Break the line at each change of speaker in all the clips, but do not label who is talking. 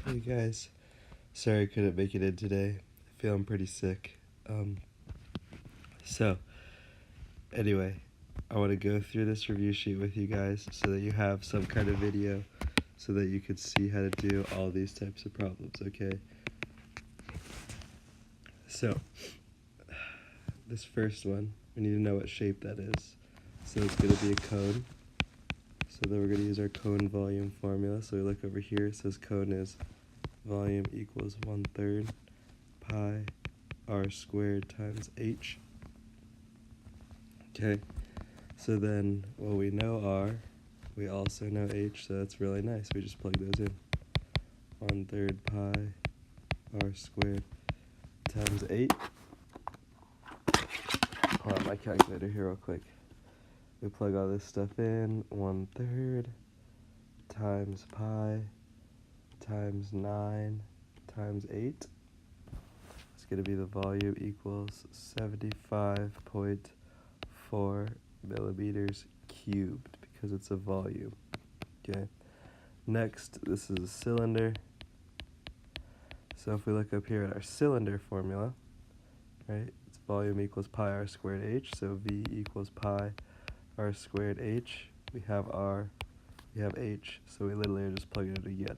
Hey guys, sorry I couldn't make it in today. Feeling pretty sick. So anyway, I want to go through this review sheet with you guys so that you have some kind of video so that you can see how to do all these types of problems, okay? So, this first one, we need to know what shape that is. So it's going to be a cone. So then we're going to use our cone volume formula. So we look over here, it says cone is volume equals 1/3 pi r squared times h. Okay, so then what we know r, we also know h, so that's really nice. We just plug those in. 1/3 pi r squared times 8. Hold on my calculator here real quick. We plug all this stuff in. 1/3 times pi times 9 times 8. It's going to be the volume equals 75.4 millimeters cubed because it's a volume. Okay. Next, this is a cylinder. So if we look up here at our cylinder formula, right, it's volume equals pi r squared h. So V equals pi r squared h. We have r, we have h. So we literally are just plugging it again.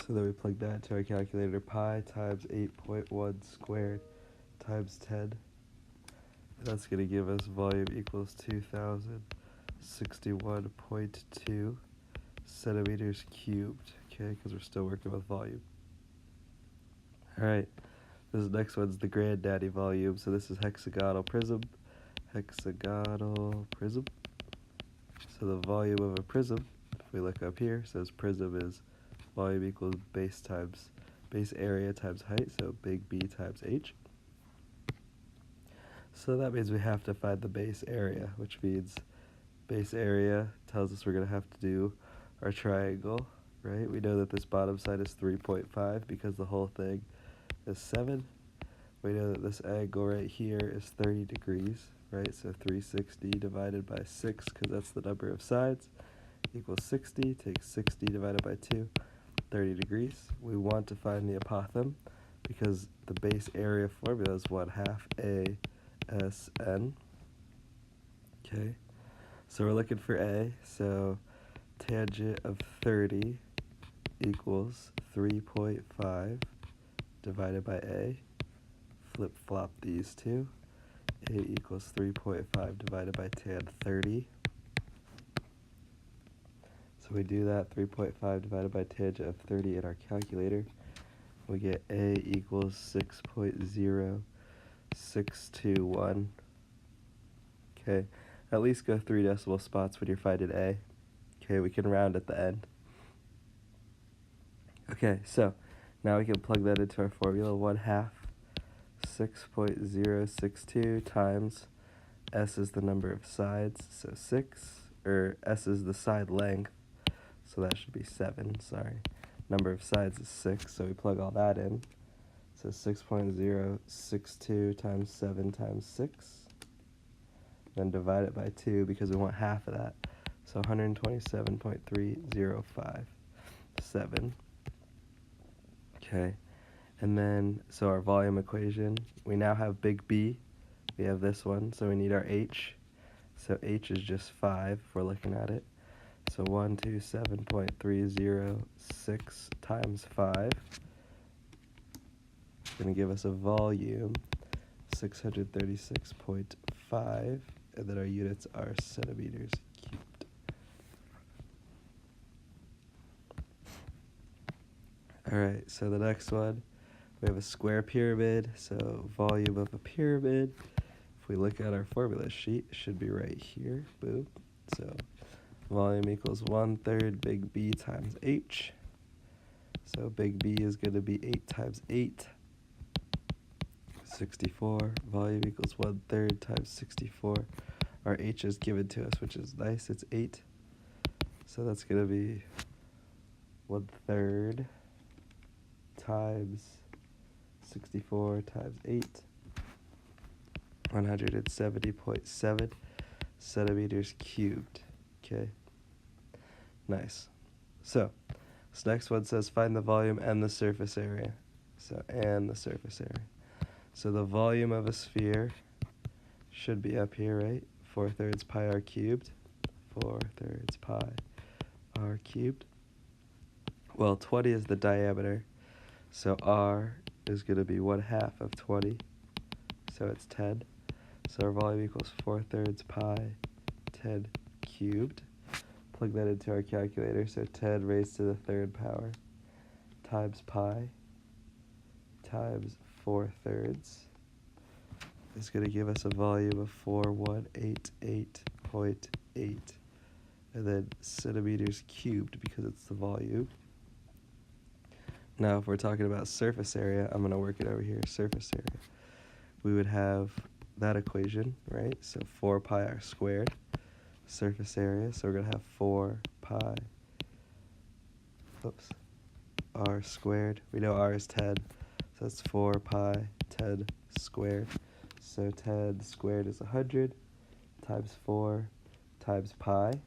So then we plug that into our calculator. Pi times 8.1 squared times 10. That's going to give us volume equals 2061.2 centimeters cubed. Okay, because we're still working with volume. Alright, this next one's the granddaddy volume. So this is hexagonal prism. Hexagonal prism. So the volume of a prism, if we look up here, says prism is volume equals base area times height, so big B times h. So that means we have to find the base area, which means base area tells us we're going to have to do our triangle, right? We know that this bottom side is 3.5 because the whole thing is 7. We know that this angle right here is 30 degrees, right? So 360 divided by 6, because that's the number of sides, equals 60. Take 60 divided by 2, 30 degrees. We want to find the apothem because the base area formula is 1/2 ASN. Okay, so we're looking for A. So tangent of 30 equals 3.5 divided by A. Flip-flop these two. A equals 3.5 divided by tan 30. So we do that, 3.5 divided by tangent of 30 in our calculator. We get A equals 6.0621. Okay, at least go 3 decimal spots when you're finding A. Okay, we can round at the end. Okay, so now we can plug that into our formula. 1/2 6.062 times S is the number of sides, so 6, or S is the side length, so that should be 7, sorry. Number of sides is 6, so we plug all that in. So 6.062 times 7 times 6. Then divide it by 2 because we want half of that. So 127.3057. Okay. And then, so our volume equation, we now have big B. We have this one, so we need our H. So H is just 5 if we're looking at it. So 127.306 times 5 is going to give us a volume 636.5, and then our units are centimeters cubed. Alright, so the next one, we have a square pyramid, so volume of a pyramid. If we look at our formula sheet, it should be right here, boom. So volume equals 1/3 big B times H. So big B is going to be 8 times 8, 64. Volume equals 1/3 times 64. Our H is given to us, which is nice, it's 8. So that's going to be 1/3 times 64 times 8, 170.7 centimeters cubed. Okay. Nice. So, this next one says find the volume and the surface area. So, and the surface area. So the volume of a sphere should be up here, right? 4/3 pi r cubed. 4/3 pi r cubed. Well, 20 is the diameter, so r is going to be 1/2 of 20, so it's 10. So our volume equals 4/3 pi 10 cubed. Plug that into our calculator, so 10 raised to the third power times pi times 4/3 is going to give us a volume of 4188.8, and then centimeters cubed because it's the volume. Now, if we're talking about surface area, I'm going to work it over here, surface area. We would have that equation, right? So 4 pi r squared, surface area. So we're going to have 4 pi, r squared. We know r is 10, so that's 4 pi 10 squared. So 10 squared is 100 times 4 times pi.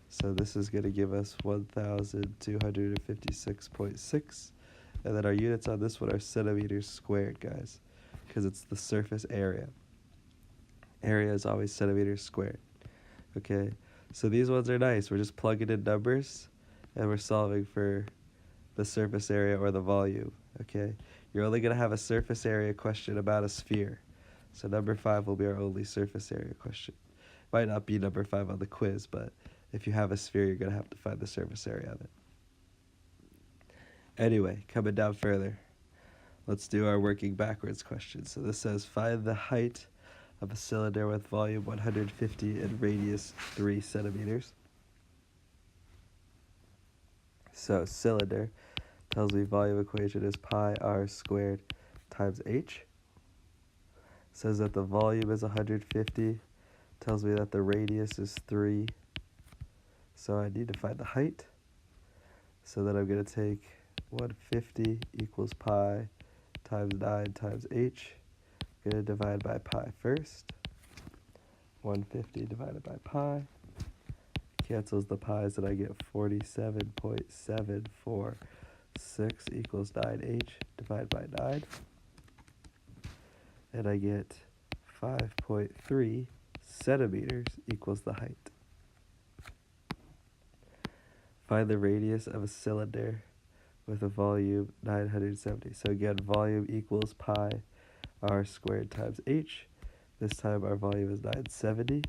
So this is going to give us 1,256.6. And then our units on this one are centimeters squared, guys, because it's the surface area. Area is always centimeters squared. Okay, so these ones are nice. We're just plugging in numbers, and we're solving for the surface area or the volume. Okay, you're only going to have a surface area question about a sphere. So number 5 will be our only surface area question. Might not be number 5 on the quiz, but if you have a sphere, you're going to have to find the surface area of it. Anyway, coming down further, let's do our working backwards question. So this says, find the height of a cylinder with volume 150 and radius 3 centimeters. So cylinder tells me volume equation is pi r squared times h. Says that the volume is 150, tells me that the radius is 3. So I need to find the height. So then I'm going to take 150 equals pi times 9 times h. I'm going to divide by pi first. 150 divided by pi. Cancels the pi's and I get 47.746 equals 9h. Divide by 9. And I get 5.3 centimeters equals the height. Find the radius of a cylinder with a volume 970. So again, volume equals pi r squared times h. This time our volume is 970.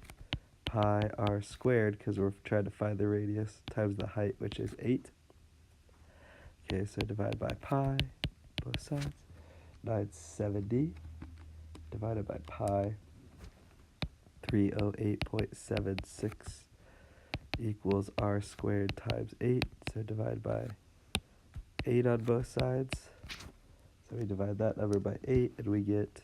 Pi r squared, because we're trying to find the radius, times the height, which is 8. Okay, so divide by pi, both sides. 970 divided by pi, 308.76 equals r squared times 8. So divide by 8 on both sides. So we divide that number by 8 and we get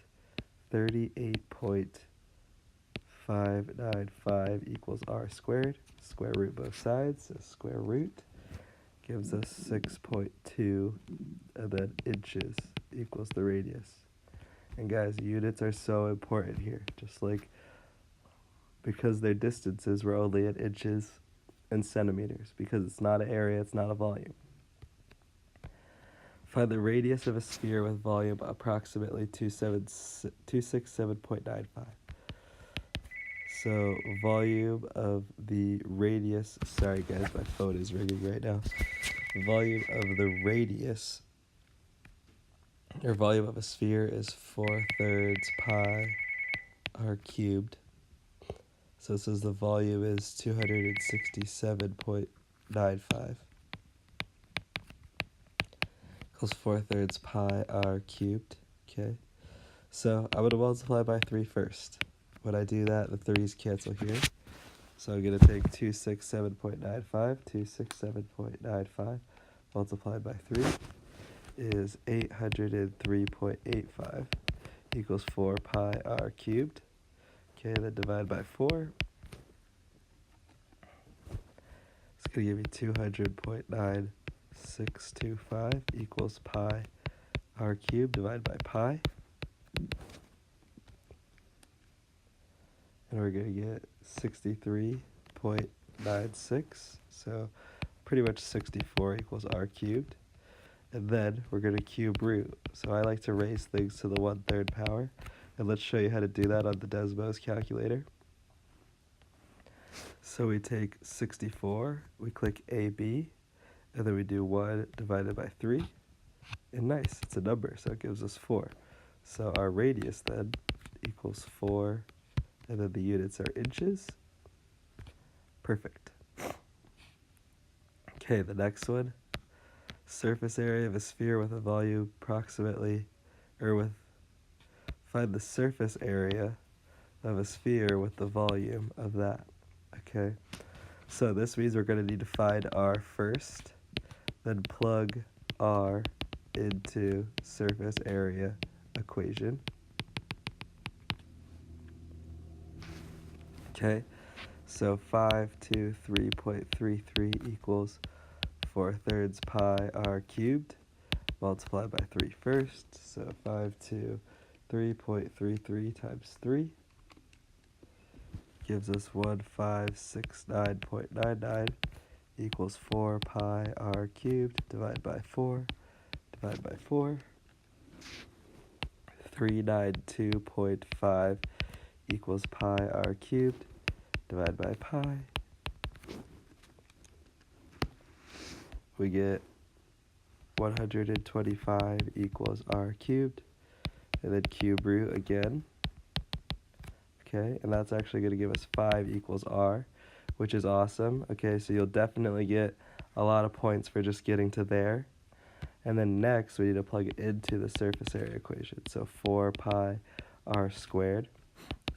38.595 equals r squared. Square root both sides, so square root gives us 6.2, and then inches equals the radius. And guys, units are so important here, just like because they're distances, we're only at inches and centimeters, because it's not an area, it's not a volume. Find the radius of a sphere with volume approximately 267.95. So volume of the radius, sorry guys, my phone is ringing right now. Volume of the radius, or volume of a sphere, is 4/3 pi r cubed. So it says the volume is 267.95. Equals 4/3 pi r cubed. Okay. So I'm going to multiply by 3 first. When I do that, the 3's cancel here. So I'm going to take 267.95. 267.95 multiplied by 3 is 803.85 equals 4 pi r cubed. Okay, then divide by 4. It's going to give me 200.9625 equals pi r cubed divided by pi. And we're going to get 63.9 0.96. So pretty much 64 equals r cubed. And then we're going to cube root. So I like to raise things to the 1/3 power. And let's show you how to do that on the Desmos calculator. So we take 64, we click AB, and then we do 1 divided by 3. And nice, it's a number, so it gives us 4. So our radius then equals 4, and then the units are inches. Perfect. Okay, the next one. Surface area of a sphere with a volume approximately, find the surface area of a sphere with the volume of that. Okay, so this means we're going to need to find r first, then plug r into surface area equation. Okay, so 523.33 equals 4/3 pi r cubed multiplied by 3 first. So 523.33 times 3 gives us 1569.99 equals 4 pi r cubed divided by 4 divided by 4. 392.5 equals pi r cubed divided by pi. We get 125 equals r cubed, and then cube root again. Okay, and that's actually going to give us 5 equals r, which is awesome. Okay, so you'll definitely get a lot of points for just getting to there. And then next, we need to plug it into the surface area equation. So 4 pi r squared.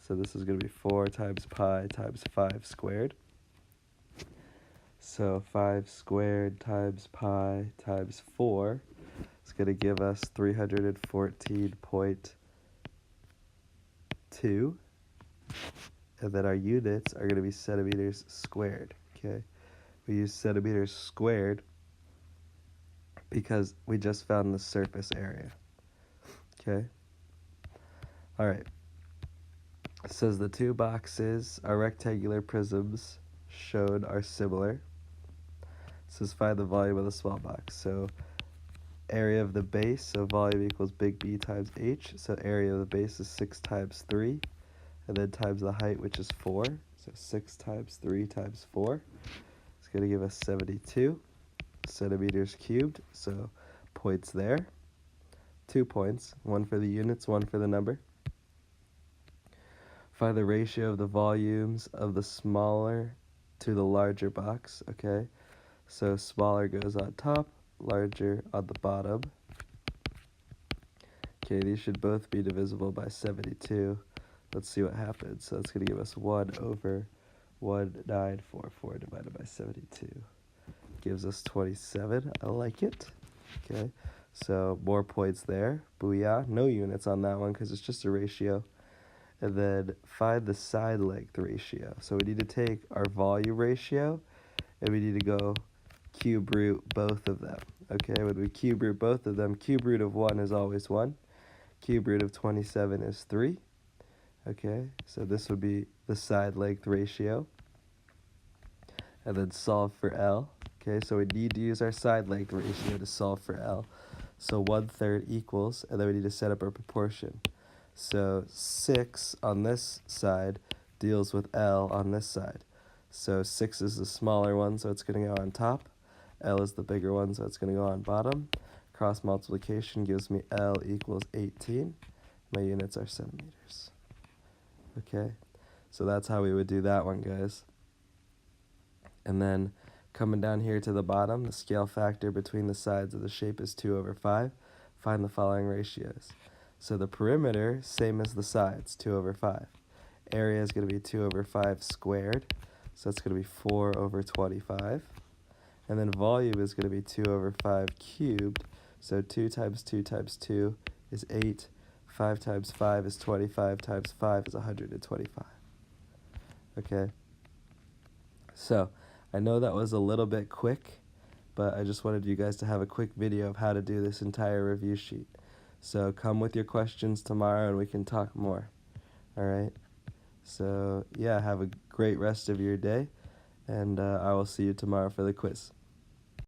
So this is going to be 4 times pi times 5 squared. So 5 squared times pi times 4 is going to give us 314.2. And then our units are going to be centimeters squared. Okay, we use centimeters squared because we just found the surface area. Okay, all right. It says the two boxes are rectangular prisms shown are similar. It says find the volume of the small box. So area of the base, so volume equals big B times H. So area of the base is 6 times 3, and then times the height, which is 4. So 6 times 3 times 4 is going to give us 72 centimeters cubed. So points there. 2 points, one for the units, one for the number. Find the ratio of the volumes of the smaller to the larger box. Okay, so smaller goes on top, larger on the bottom. Okay, these should both be divisible by 72. Let's see what happens. So it's going to give us 1/1944 divided by 72. Gives us 27. I like it. Okay, so more points there. Booyah. No units on that one because it's just a ratio. And then find the side length ratio. So we need to take our volume ratio and we need to go cube root both of them. Okay, when we cube root both of them, cube root of 1 is always 1. Cube root of 27 is 3. Okay, so this would be the side length ratio. And then solve for L. Okay, so we need to use our side length ratio to solve for L. So 1/3 equals, and then we need to set up our proportion. So 6 on this side deals with L on this side. So 6 is the smaller one, so it's going to go on top. L is the bigger one, so it's going to go on bottom. Cross multiplication gives me L equals 18. My units are centimeters. Okay, so that's how we would do that one, guys. And then coming down here to the bottom, the scale factor between the sides of the shape is 2/5. Find the following ratios. So the perimeter, same as the sides, 2/5. Area is going to be 2/5 squared, so it's going to be 4/25. And then volume is going to be 2/5 cubed, so 2 times 2 times 2 is 8. 5 times 5 is 25, times 5 is 125. Okay, so I know that was a little bit quick, but I just wanted you guys to have a quick video of how to do this entire review sheet. So come with your questions tomorrow and we can talk more. All right, so yeah, have a great rest of your day, and I will see you tomorrow for the quiz.